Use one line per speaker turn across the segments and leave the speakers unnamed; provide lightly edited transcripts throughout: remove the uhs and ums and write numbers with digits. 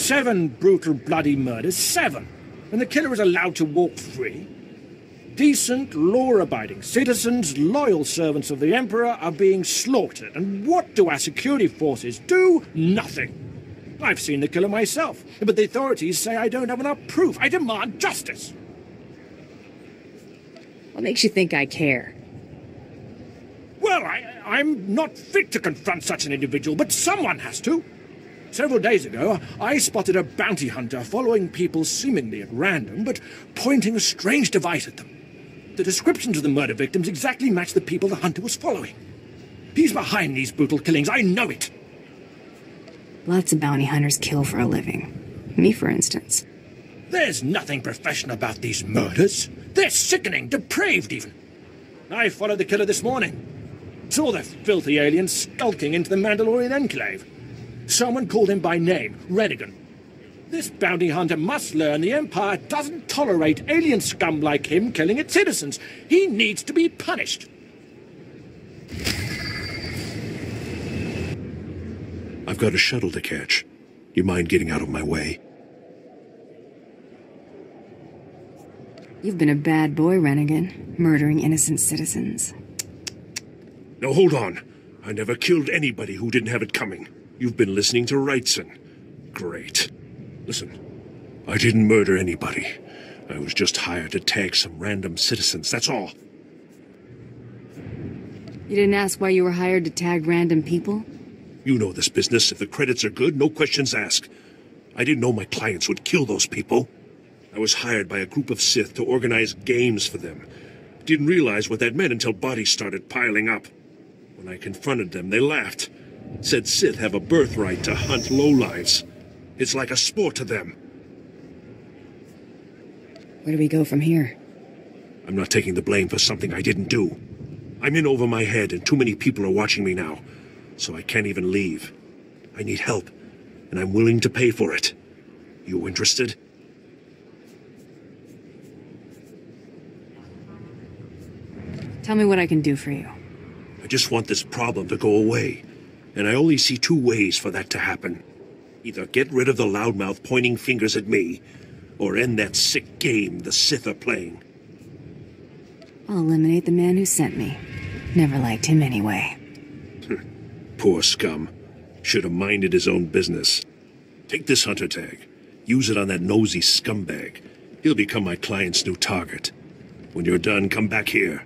7 brutal, bloody murders. 7! And the killer is allowed to walk free? Decent, law-abiding citizens, loyal servants of the Emperor, are being slaughtered. And what do our security forces do? Nothing. I've seen the killer myself, but the authorities say I don't have enough proof. I demand justice.
What makes you think I care?
Well, I'm not fit to confront such an individual, but someone has to. Several days ago, I spotted a bounty hunter following people seemingly at random, but pointing a strange device at them. The descriptions of the murder victims exactly match the people the hunter was following. He's behind these brutal killings, I know it.
Lots of bounty hunters kill for a living. Me, for instance.
There's nothing professional about these murders. They're sickening, depraved even. I followed the killer this morning. Saw the filthy alien skulking into the Mandalorian enclave. Someone called him by name, Redigan. This bounty hunter must learn the Empire doesn't tolerate alien scum like him killing its citizens. He needs to be punished.
I've got a shuttle to catch. You mind getting out of my way?
You've been a bad boy, Rennigan, murdering innocent citizens.
No, hold on. I never killed anybody who didn't have it coming. You've been listening to Wrightson. Great. Listen, I didn't murder anybody. I was just hired to tag some random citizens, that's all.
You didn't ask why you were hired to tag random people?
You know this business. If the credits are good, no questions asked. I didn't know my clients would kill those people. I was hired by a group of Sith to organize games for them. Didn't realize what that meant until bodies started piling up. When I confronted them, they laughed. Said Sith have a birthright to hunt lowlives. It's like a sport to them.
Where do we go from here?
I'm not taking the blame for something I didn't do. I'm in over my head and too many people are watching me now. So I can't even leave. I need help, and I'm willing to pay for it. You interested?
Tell me what I can do for you.
I just want this problem to go away. And I only see 2 ways for that to happen. Either get rid of the loudmouth pointing fingers at me, or end that sick game the Sith are playing.
I'll eliminate the man who sent me. Never liked him anyway.
Poor scum. Should have minded his own business. Take this hunter tag. Use it on that nosy scumbag. He'll become my client's new target. When you're done, come back here,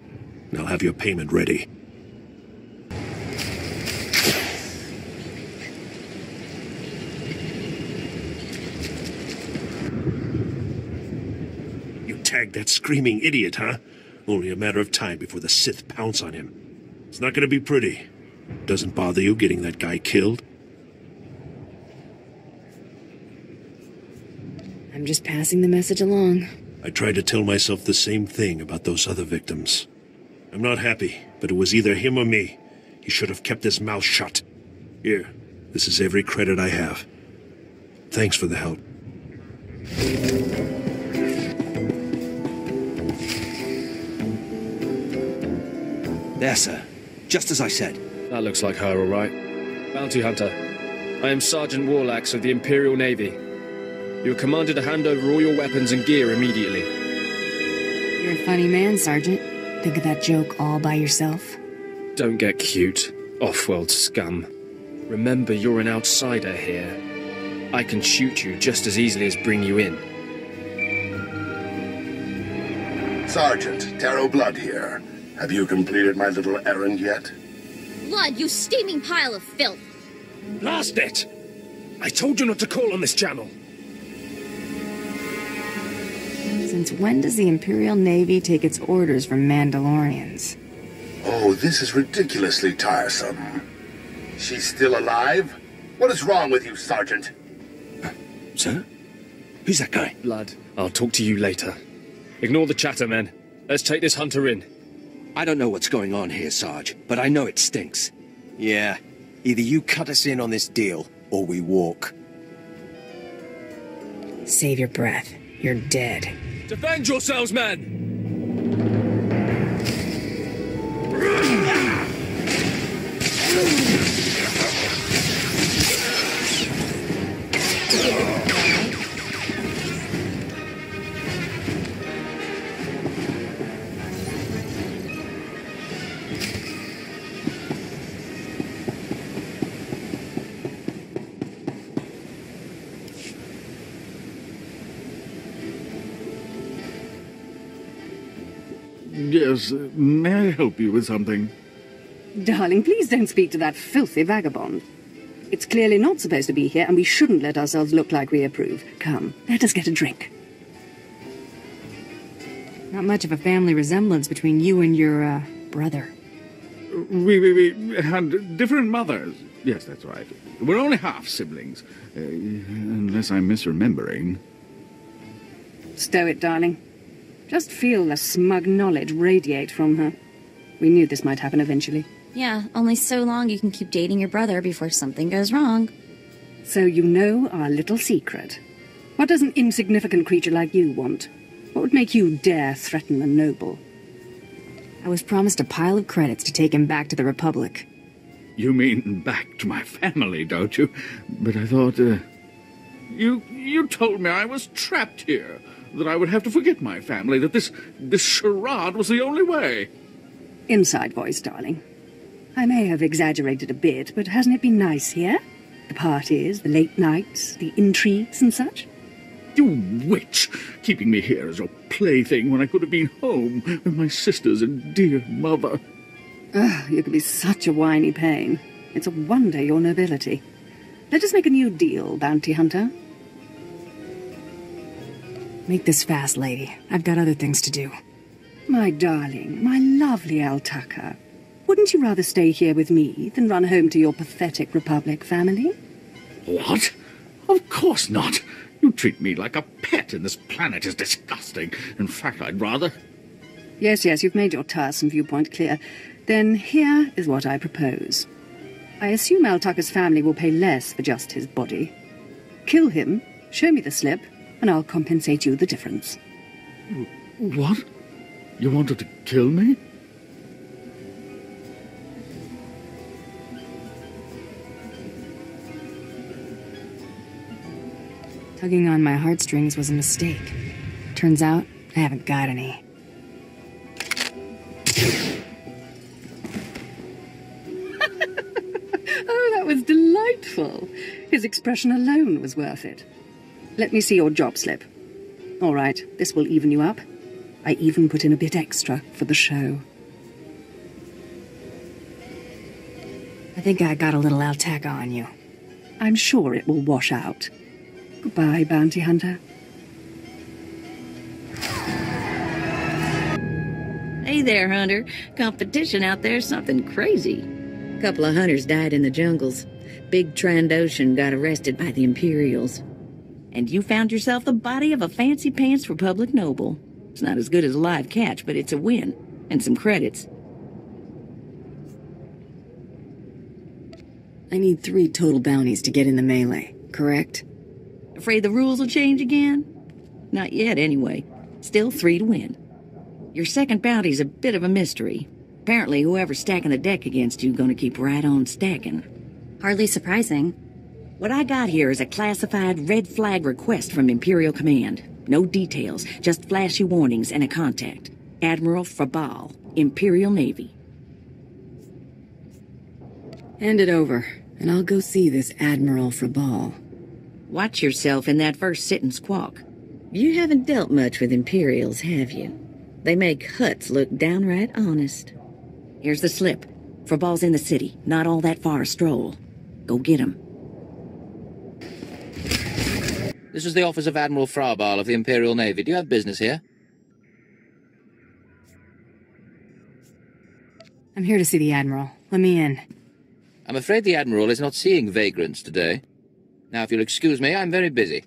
and I'll have your payment ready. You tagged that screaming idiot, huh? Only a matter of time before the Sith pounce on him. It's not gonna be pretty. Doesn't bother you getting that guy killed?
I'm just passing the message along.
I tried to tell myself the same thing about those other victims. I'm not happy, but it was either him or me. He should have kept his mouth shut. Here, this is every credit I have. Thanks for the help.
There, sir. Just as I said.
That looks like her, all right. Bounty Hunter. I am Sergeant Warlax of the Imperial Navy. You are commanded to hand over all your weapons and gear immediately.
You're a funny man, Sergeant. Think of that joke all by yourself?
Don't get cute, off-world scum. Remember, you're an outsider here. I can shoot you just as easily as bring you in.
Sergeant, Taro Blood here. Have you completed my little errand yet?
Blood, you steaming pile of filth!
Blast it! I told you not to call on this channel.
Since when does the Imperial Navy take its orders from Mandalorians?
Oh, this is ridiculously tiresome. She's still alive? What is wrong with you, Sergeant?
Sir? Who's that guy?
Blood, I'll talk to you later. Ignore the chatter, men. Let's take this hunter in.
I don't know what's going on here, Sarge, but I know it stinks. Yeah, either you cut us in on this deal, or we walk.
Save your breath. You're dead.
Defend yourselves, men!
Yes, may I help you with something?
Darling, please don't speak to that filthy vagabond. It's clearly not supposed to be here, and we shouldn't let ourselves look like we approve. Come, let us get a drink.
Not much of a family resemblance between you and your, brother.
We had different mothers. Yes, that's right. We're only half-siblings. Unless I'm misremembering.
Stow it, darling. Just feel the smug knowledge radiate from her. We knew this might happen eventually.
Yeah, only so long you can keep dating your brother before something goes wrong.
So you know our little secret. What does an insignificant creature like you want? What would make you dare threaten the noble?
I was promised a pile of credits to take him back to the Republic.
You mean back to my family, don't you? But I thought, You told me I was trapped here, that I would have to forget my family, that this charade was the only way.
Inside voice, darling. I may have exaggerated a bit, but hasn't it been nice here? The parties, the late nights, the intrigues and such?
You witch! Keeping me here as your plaything when I could have been home with my sisters and dear mother.
You can be such a whiny pain. It's a wonder your nobility. Let us make a new deal, bounty hunter.
Make this fast, lady. I've got other things to do.
My darling, my lovely Altaka. Wouldn't you rather stay here with me than run home to your pathetic Republic family?
What? Of course not. You treat me like a pet, and this planet is disgusting. In fact, I'd rather...
Yes, you've made your tiresome viewpoint clear. Then here is what I propose. I assume Altaka's family will pay less for just his body. Kill him, show me the slip, and I'll compensate you the difference.
What? You wanted to kill me?
Tugging on my heartstrings was a mistake. Turns out, I haven't got any.
Oh, that was delightful. His expression alone was worth it. Let me see your job slip. All right, this will even you up. I even put in a bit extra for the show.
I think I got a little Altaka on you.
I'm sure it will wash out. Goodbye, bounty hunter.
Hey there, Hunter. Competition out there's something crazy. A couple of hunters died in the jungles. Big Trandoshan got arrested by the Imperials. And you found yourself the body of a fancy-pants Republic noble. It's not as good as a live catch, but it's a win. And some credits.
I need 3 total bounties to get in the melee, correct?
Afraid the rules will change again? Not yet, anyway. Still 3 to win. Your second bounty's a bit of a mystery. Apparently, whoever's stacking the deck against you gonna keep right on stacking.
Hardly surprising.
What I got here is a classified red flag request from Imperial Command. No details, just flashy warnings and a contact. Admiral Frabal, Imperial Navy.
Hand it over, and I'll go see this Admiral Frabal.
Watch yourself in that first sit and squawk. You haven't dealt much with Imperials, have you? They make huts look downright honest. Here's the slip. Frabal's in the city, not all that far a stroll. Go get him.
This is the office of Admiral Frabal of the Imperial Navy. Do you have business here?
I'm here to see the Admiral. Let me in.
I'm afraid the Admiral is not seeing vagrants today. Now, if you'll excuse me, I'm very busy.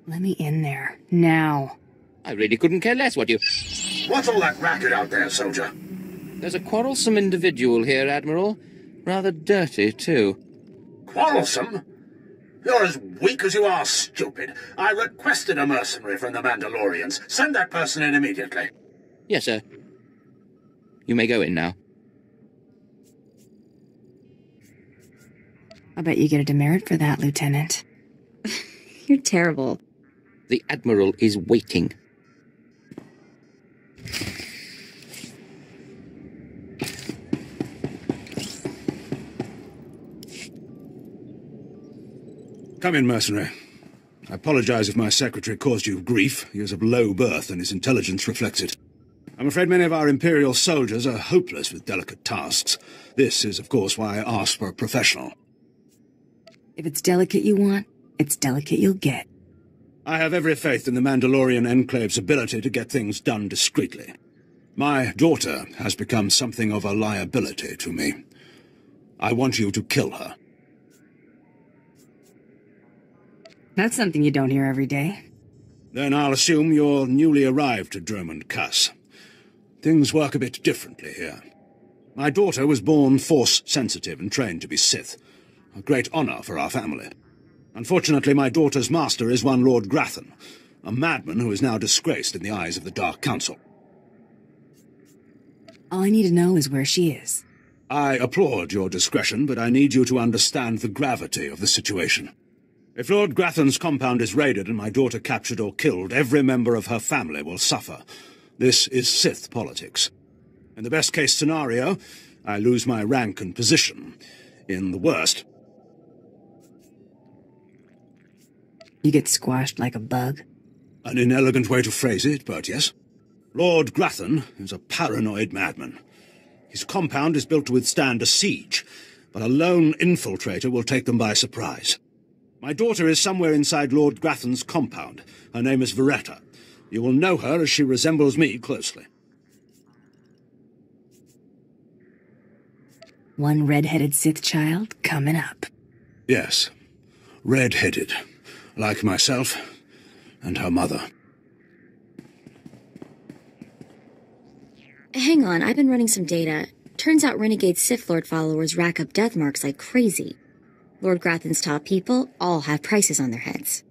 Let me in there. Now.
I really couldn't care less what you...
What's all that racket out there, soldier?
There's a quarrelsome individual here, Admiral. Rather dirty, too.
Quarrelsome? You're as weak as you are stupid. I requested a mercenary from the Mandalorians. Send that person in immediately.
Yes, sir. You may go in now.
I'll bet you get a demerit for that, Lieutenant.
You're terrible.
The Admiral is waiting.
Come in, mercenary.
I apologize if my secretary caused you grief. He is of low birth, and his intelligence reflects it. I'm afraid many of our Imperial soldiers are hopeless with delicate tasks. This is, of course, why I asked for a professional.
If it's delicate you want, it's delicate you'll get.
I have every faith in the Mandalorian Enclave's ability to get things done discreetly. My daughter has become something of a liability to me. I want you to kill her.
That's something you don't hear every day.
Then I'll assume you're newly arrived at dromuund Kaaaaaaaas. Things work a bit differently here. My daughter was born Force-sensitive and trained to be Sith. A great honor for our family. Unfortunately, my daughter's master is one Lord Grathan, a madman who is now disgraced in the eyes of the Dark Council.
All I need to know is where she is.
I applaud your discretion, but I need you to understand the gravity of the situation. If Lord Grathan's compound is raided and my daughter captured or killed, every member of her family will suffer. This is Sith politics. In the best-case scenario, I lose my rank and position. In the worst...
You get squashed like a bug?
An inelegant way to phrase it, but yes. Lord Grathan is a paranoid madman. His compound is built to withstand a siege, but a lone infiltrator will take them by surprise. My daughter is somewhere inside Lord Grathan's compound. Her name is Veretta. You will know her as she resembles me closely.
One red-headed Sith child coming up.
Yes, red-headed, like myself and her mother.
Hang on, I've been running some data. Turns out renegade Sith Lord followers rack up death marks like crazy. Lord Grathan's top people all have prices on their heads.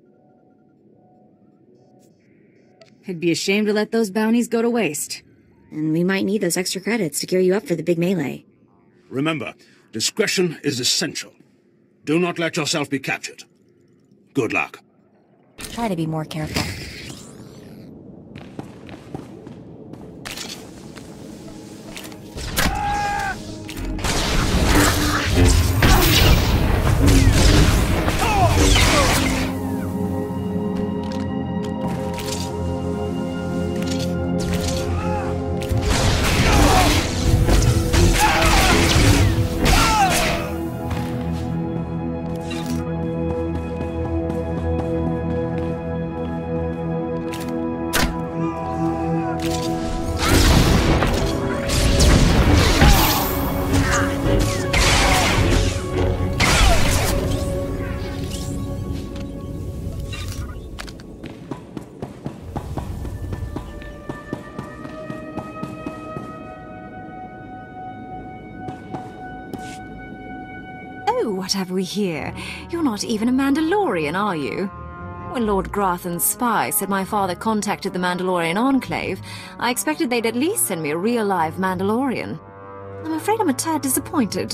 I'd be ashamed to let those bounties go to waste.
And we might need those extra credits to gear you up for the big melee.
Remember, discretion is essential. Do not let yourself be captured. Good luck.
Try to be more careful.
What have we here? You're not even a Mandalorian, are you? When Lord Grathan's spy said my father contacted the Mandalorian Enclave, I expected they'd at least send me a real-life Mandalorian. I'm afraid I'm a tad disappointed.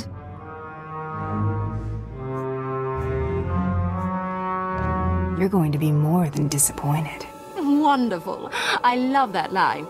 You're going to be more than disappointed.
Wonderful. I love that line.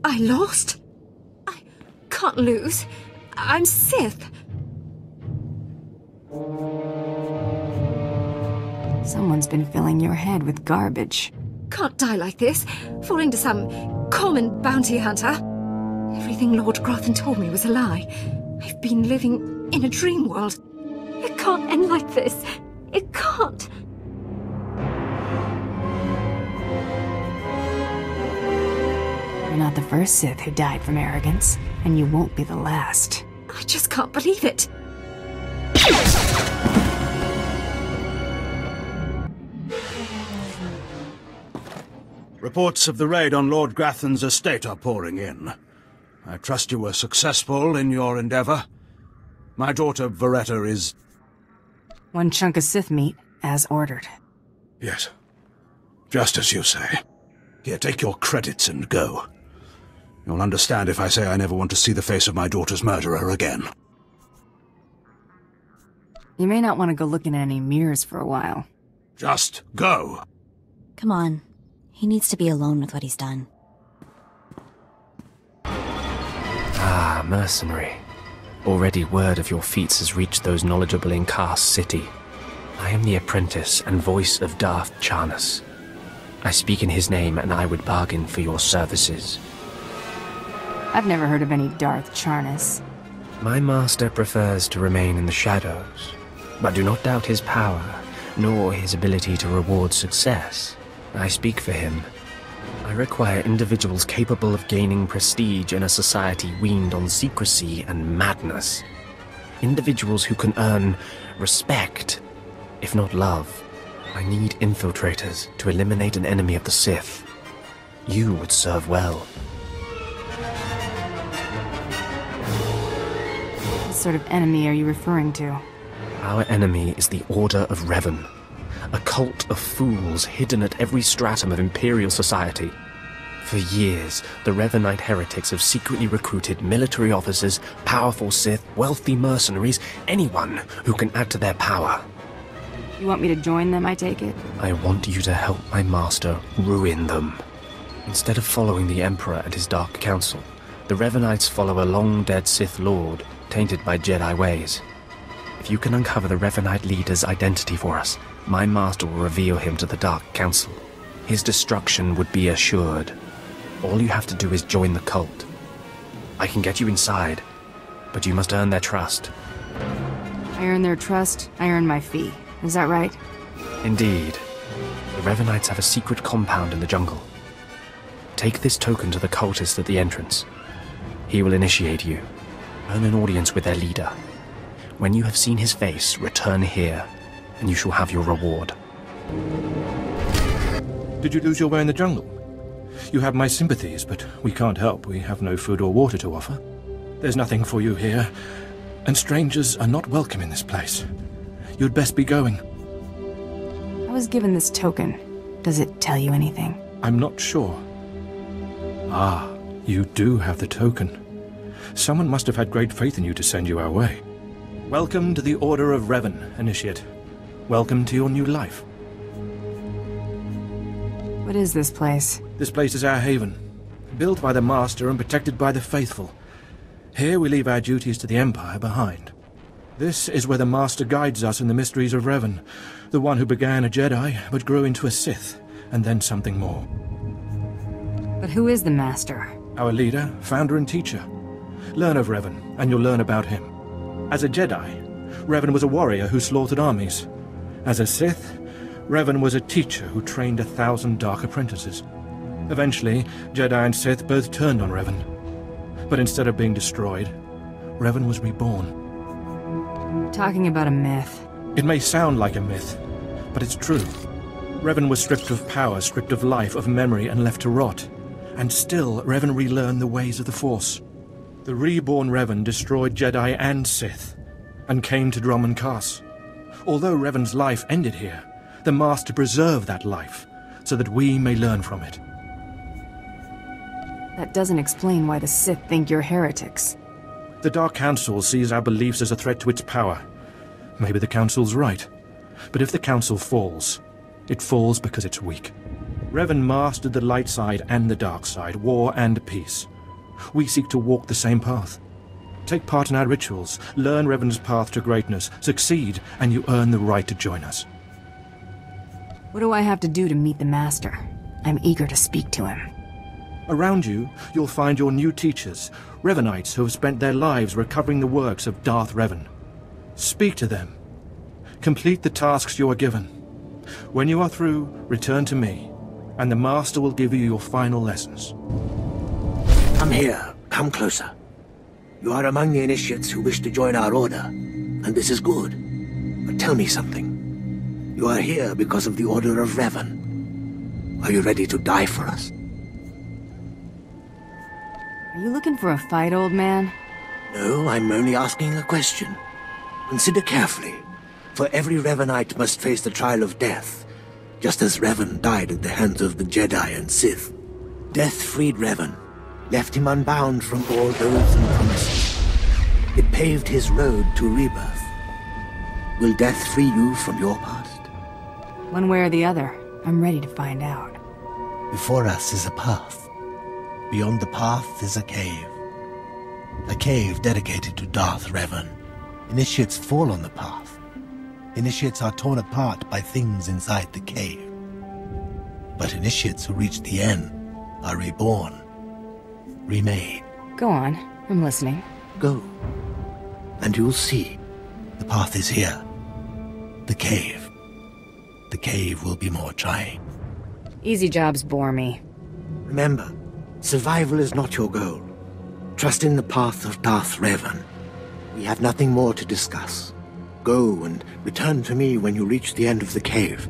I lost? I can't lose. I'm Sith.
Someone's been filling your head with garbage.
Can't die like this, falling to some common bounty hunter. Everything Lord Grathan told me was a lie. I've been living in a dream world. It can't end like this. It can't.
You're not the first Sith who died from arrogance, and you won't be the last.
I just can't believe it.
Reports of the raid on Lord Grathan's estate are pouring in. I trust you were successful in your endeavour. My daughter Veretta is...
One chunk of Sith meat, as ordered.
Yes. Just as you say. Here, take your credits and go. You'll understand if I say I never want to see the face of my daughter's murderer again.
You may not want to go looking at any mirrors for a while.
Just go.
Come on. He needs to be alone with what he's done.
Ah, mercenary. Already word of your feats has reached those knowledgeable in Kaas City. I am the apprentice and voice of Darth Charnas. I speak in his name, and I would bargain for your services.
I've never heard of any Darth Charnas.
My master prefers to remain in the shadows, but do not doubt his power, nor his ability to reward success. I speak for him. I require individuals capable of gaining prestige in a society weaned on secrecy and madness. Individuals who can earn respect, if not love. I need infiltrators to eliminate an enemy of the Sith. You would serve well.
What sort of enemy are you referring to?
Our enemy is the Order of Revan. A cult of fools hidden at every stratum of Imperial society. For years, the Revanite heretics have secretly recruited military officers, powerful Sith, wealthy mercenaries, anyone who can add to their power.
You want me to join them, I take it?
I want you to help my master ruin them. Instead of following the Emperor and his Dark Council, the Revanites follow a long-dead Sith Lord, tainted by Jedi ways. If you can uncover the Revanite leader's identity for us, my master will reveal him to the Dark Council. His destruction would be assured. All you have to do is join the cult. I can get you inside, but you must earn their trust.
I earn their trust, I earn my fee. Is that right?
Indeed. The Revanites have a secret compound in the jungle. Take this token to the cultist at the entrance. He will initiate you. Earn an audience with their leader. When you have seen his face, return here, and you shall have your reward.
Did you lose your way in the jungle? You have my sympathies, but we can't help. We have no food or water to offer. There's nothing for you here, and strangers are not welcome in this place. You'd best be going.
I was given this token. Does it tell you anything?
I'm not sure. Ah, you do have the token. Someone must have had great faith in you to send you our way. Welcome to the Order of Revan, Initiate. Welcome to your new life.
What is this place?
This place is our haven, built by the Master and protected by the faithful. Here we leave our duties to the Empire behind. This is where the Master guides us in the mysteries of Revan, the one who began a Jedi but grew into a Sith, and then something more.
But who is the Master?
Our leader, founder and teacher. Learn of Revan, and you'll learn about him. As a Jedi, Revan was a warrior who slaughtered armies. As a Sith, Revan was a teacher who trained 1,000 dark apprentices. Eventually, Jedi and Sith both turned on Revan. But instead of being destroyed, Revan was reborn.
Talking about a myth.
It may sound like a myth, but it's true. Revan was stripped of power, stripped of life, of memory, and left to rot. And still, Revan relearned the ways of the Force. The reborn Revan destroyed Jedi and Sith, and came to Dromuund Kaas. Although Revan's life ended here, the Master preserved that life, so that we may learn from it.
That doesn't explain why the Sith think you're heretics.
The Dark Council sees our beliefs as a threat to its power. Maybe the Council's right. But if the Council falls, it falls because it's weak. Revan mastered the light side and the dark side, war and peace. We seek to walk the same path. Take part in our rituals, learn Revan's path to greatness, succeed, and you earn the right to join us.
What do I have to do to meet the Master? I'm eager to speak to him.
Around you, you'll find your new teachers, Revanites who have spent their lives recovering the works of Darth Revan. Speak to them. Complete the tasks you are given. When you are through, return to me, and the Master will give you your final lessons.
Come here. Come closer. You are among the initiates who wish to join our order, and this is good. But tell me something. You are here because of the Order of Revan. Are you ready to die for us?
Are you looking for a fight, old man?
No, I'm only asking a question. Consider carefully, for every Revanite must face the trial of death, just as Revan died at the hands of the Jedi and Sith. Death freed Revan, left him unbound from all oaths and promises. It paved his road to rebirth. Will death free you from your past?
One way or the other. I'm ready to find out.
Before us is a path. Beyond the path is a cave. A cave dedicated to Darth Revan. Initiates fall on the path. Initiates are torn apart by things inside the cave. But initiates who reach the end are reborn. Remade.
Go on. I'm listening.
Go. And you'll see. The path is here. The cave. The cave will be more trying.
Easy jobs bore me.
Remember, survival is not your goal. Trust in the path of Darth Revan. We have nothing more to discuss. Go and return to me when you reach the end of the cave.